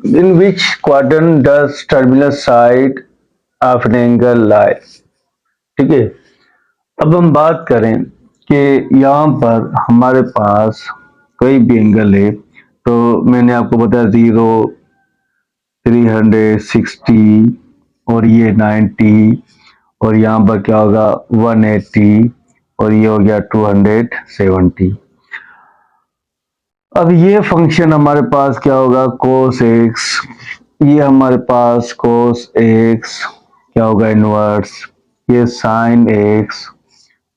In which quadrant does terminal side of an angle lie. ठीक है, अब हम बात करें कि यहाँ पर हमारे पास कोई भी एंगल है, तो मैंने आपको बताया 0, 360 और ये 90 और यहाँ पर क्या होगा 180 और ये हो गया 270। अब ये फंक्शन हमारे पास क्या होगा cos x, ये हमारे पास cos x क्या होगा इनवर्स, ये sin x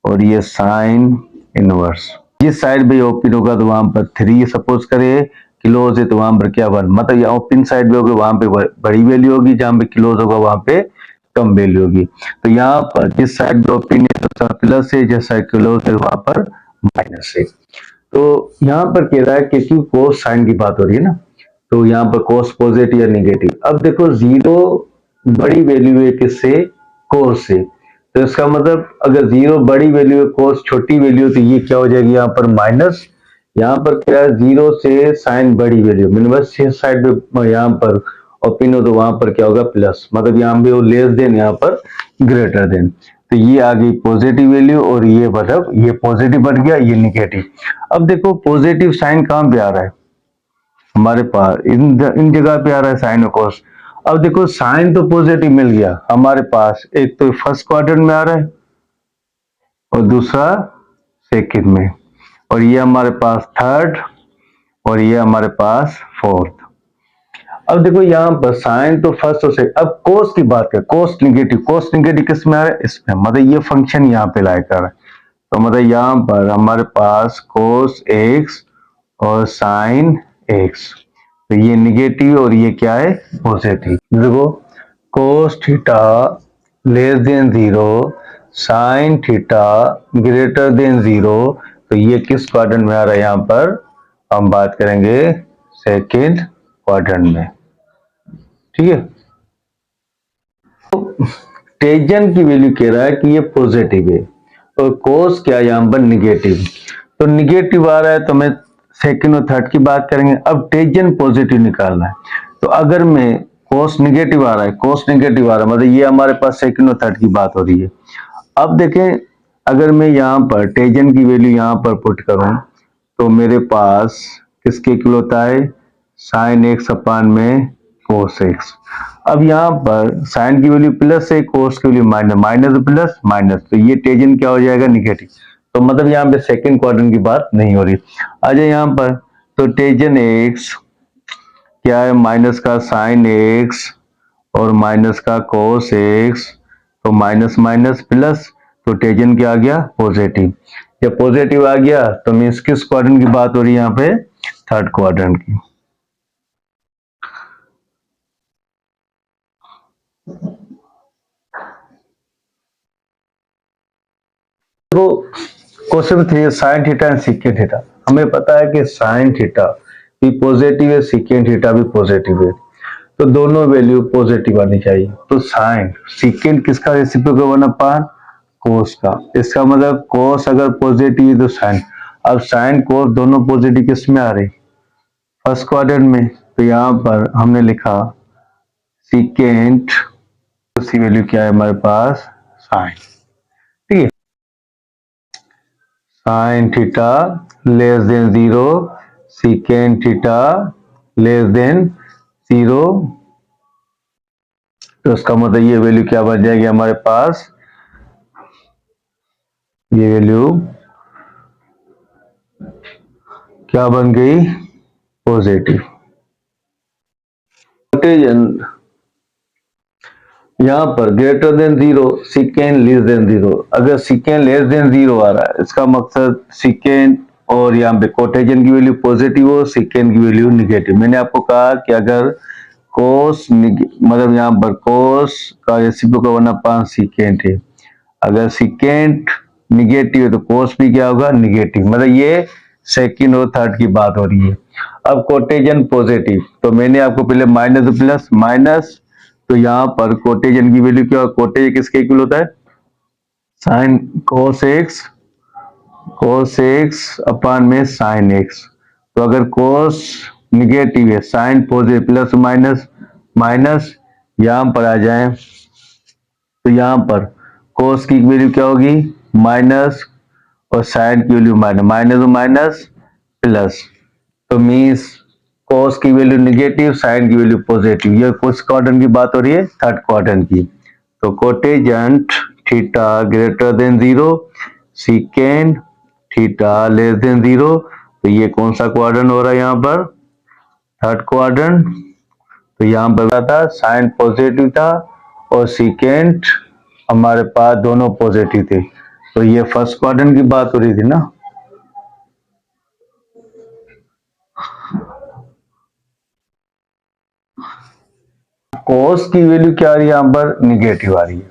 और ये sin इनवर्स। जिस साइड भी ओपन होगा तो वहां पर 3 सपोज करें क्लोज है तो वहां पर क्या 1, मतलब यहाँ ओपन साइड भी होगा वहां पे बड़ी वैल्यू होगी, जहां पे क्लोज होगा वहां पे कम वैल्यू होगी। तो यहाँ पर जिस साइड पे ओपन है तो प्लस है, जिस साइड क्लोज है वहां पर माइनस है। तो यहाँ पर कह रहा है कि क्यों कोस साइन की बात हो रही है ना, तो यहाँ पर कोस पॉजिटिव या निगेटिव। अब देखो 0 बड़ी वैल्यू है किससे, कोस से, तो इसका मतलब अगर 0 बड़ी वैल्यू है कोस छोटी वैल्यू तो ये क्या हो जाएगी यहाँ पर माइनस। यहाँ पर क्या है 0 से साइन बड़ी वैल्यू, मैंने बस साइड पे यहाँ पर ओपन हो तो वहां पर क्या होगा प्लस, मतलब यहाँ पे वो लेस देन यहाँ पर ग्रेटर देन, तो ये आ गई पॉजिटिव वैल्यू और ये मतलब ये पॉजिटिव बन गया ये निगेटिव। अब देखो पॉजिटिव साइन कहां पे आ रहा है हमारे पास, इन जगह पे आ रहा है साइन और कॉस। अब देखो साइन तो पॉजिटिव मिल गया हमारे पास, एक तो फर्स्ट क्वाड्रेंट में आ रहा है और दूसरा सेकंड में, और ये हमारे पास थर्ड और ये हमारे पास फोर्थ। अब देखो यहाँ पर साइन तो फर्स्ट और सेकंड, अब कोस की बात करें, कोस निगेटिव किस में आ रहा है इसमें, मतलब ये फंक्शन यहाँ पे लाया कर रहा है, तो मतलब यहाँ पर हमारे पास कोस एक्स और साइन एक्स, तो ये निगेटिव और ये क्या है पॉजिटिव। देखो cos theta less then 0, sine theta greater then 0, तो ये किस क्वाड्रेंट में आ रहा है, यहाँ पर हम बात करेंगे सेकेंड क्वाड्रेंट में। ठीक है, तो टेंजेंट की वैल्यू कह रहा है कि ये पॉजिटिव है और कोस क्या यहाँ पर निगेटिव, तो निगेटिव आ रहा है तो मैं सेकंड और थर्ड की बात करेंगे। अब टेंजेंट पॉजिटिव निकालना है, तो अगर मैं कोस निगेटिव आ रहा है, कोस निगेटिव आ रहा है मतलब ये हमारे पास सेकंड और थर्ड की बात हो रही है। अब देखें अगर मैं यहाँ पर टेंजेंट की वैल्यू यहाँ पर पुट करूं तो मेरे पास किसके इक्वल होता है साइन एक्स अपान में कोस एक्स। अब यहाँ पर साइन की वैल्यू प्लस है, कोस की value minus, minus plus minus, तो ये टेंजेंट क्या हो जाएगा निगेटिव, तो मतलब यहाँ पे सेकंड क्वाड्रेंट की बात नहीं हो रही। आ जाए यहाँ पर, तो टेंजेंट एक्स क्या है माइनस का साइन एक्स और माइनस का कोस एक्स, तो माइनस माइनस प्लस, तो टेंजेंट क्या आ गया पॉजिटिव। जब पॉजिटिव आ गया तो मीन्स किस क्वाड्रेंट की बात हो रही है यहाँ पे, थर्ड क्वाड्रेंट की। तो question 3 sine theta and secant theta, हमें पता है कि साइन थीटा भी पॉजिटिव है, सीकेंट थीटा भी पॉजिटिव है, तो दोनों वैल्यू पॉजिटिव आनी चाहिए। तो साइन सीकेंट किसका रेसिप्रोकल 1/, कोस का, इसका मतलब कोस अगर पॉजिटिव है तो साइन, अब साइन कोस दोनों पॉजिटिव किस में आ रहे फर्स्ट क्वाड्रेंट में, तो यहाँ पर हमने लिखा सीकेंट, उसकी वैल्यू क्या है हमारे पास साइन। ठीक है, sine theta less then 0, secant theta less then 0, तो उसका मतलब ये वैल्यू क्या बन जाएगी हमारे पास, ये वैल्यू क्या बन गई पॉजिटिव। यहाँ पर ग्रेटर देन 0, सीकेंड लेस देन 0, अगर सीकेंड लेस देन 0 आ रहा है इसका मकसद सीकेंड और यहाँ पे कोटेजन की वैल्यू पॉजिटिव हो, सीकेंड की वैल्यू निगेटिव। मैंने आपको कहा कि अगर कोस मतलब यहाँ पर कोस का रेसिप्रोकल 1/, सीकेंड है, अगर सीकेंड निगेटिव है तो कोस भी क्या होगा निगेटिव, मतलब ये सेकंड और थर्ड की बात हो रही है। अब कोटेजन पॉजिटिव, तो मैंने आपको पहले माइनस प्लस माइनस, तो यहाँ पर कोटेजन की वैल्यू क्या, कोटेज किसके इक्वल होता है साइन कोस एक्स अपान में साइन एक्स, तो अगर कोस निगेटिव है, sine positive, plus minus minus, यहां पर आ जाए तो यहां पर कोस की वैल्यू क्या होगी माइनस और साइन की value minus, minus minus plus, तो मीन्स कोस की वैल्यू निगेटिव, साइन की वैल्यू पॉजिटिव। ये किस क्वाड्रेंट की बात हो रही है, थर्ड क्वाड्रेंट की। तो cotangent theta greater than zero, secant theta less than zero, तो ये कौन सा क्वाड्रेंट हो रहा है यहाँ पर, थर्ड क्वाड्रेंट। तो यहाँ पर था साइन पॉजिटिव था और सीकेंड हमारे पास दोनों पॉजिटिव थे, तो ये फर्स्ट क्वाड्रेंट की बात हो रही थी ना। कोस की वैल्यू क्या आ रही है यहाँ पर, निगेटिव आ रही है।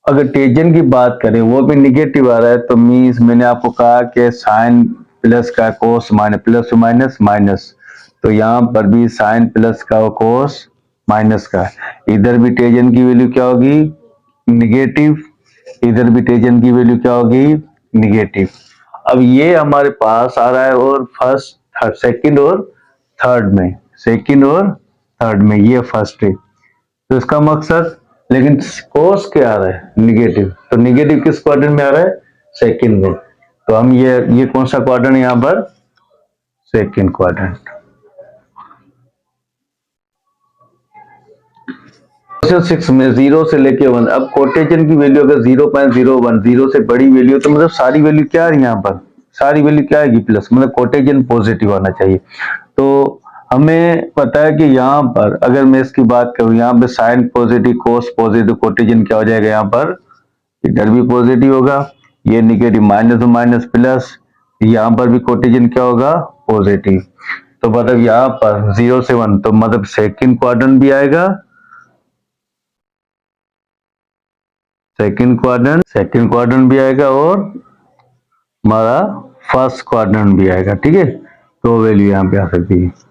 अगर टेंजेंट की बात करें वो भी निगेटिव आ रहा है, तो मीन्स मैंने आपको कहा कि साइन प्लस का कोस माइनस, प्लस माइनस माइनस, तो यहाँ पर भी साइन प्लस का कोस माइनस का, इधर भी टेंजेंट की वैल्यू क्या होगी निगेटिव, इधर भी टेंजेंट की वैल्यू क्या होगी निगेटिव। अब ये हमारे पास आ रहा है और फर्स्ट थर्ड, सेकंड और थर्ड में, सेकंड और थर्ड में, ये फर्स्ट है, तो इसका मकसद, लेकिन कोस क्या आ रहा है निगेटिव, तो निगेटिव किस क्वाड्रेंट में आ रहा है, सेकंड में, तो हम ये कौन सा क्वाड्रेंट यहाँ पर, सेकंड क्वाड्रेंट। सिक्स में जीरो से लेके वन, अब कोटेशन की वैल्यू अगर 0.01 जीरो से बड़ी वैल्यू, तो मतलब सारी वैल्यू क्या है यहाँ पर, सारी वैल्यू क्या आएगी प्लस, मतलब कोटेशन पॉजिटिव आना चाहिए। तो हमें पता है कि यहाँ पर अगर मैं इसकी बात करूं, यहाँ पे साइन पॉजिटिव कोस पॉजिटिव, कोटेशन क्या हो जाएगा यहाँ पर, इधर भी पॉजिटिव होगा, ये निगेटिव, माइनस तो माइनस प्लस, यहाँ पर भी कोटेशन क्या होगा पॉजिटिव, तो मतलब यहाँ पर 0 से 1, तो मतलब सेकंड क्वाड्रेंट भी आएगा, सेकंड क्वाड्रेंट भी आएगा और हमारा फर्स्ट क्वाड्रेंट भी आएगा, ठीक है, तो वैल्यू यहाँ पे आ सकती है।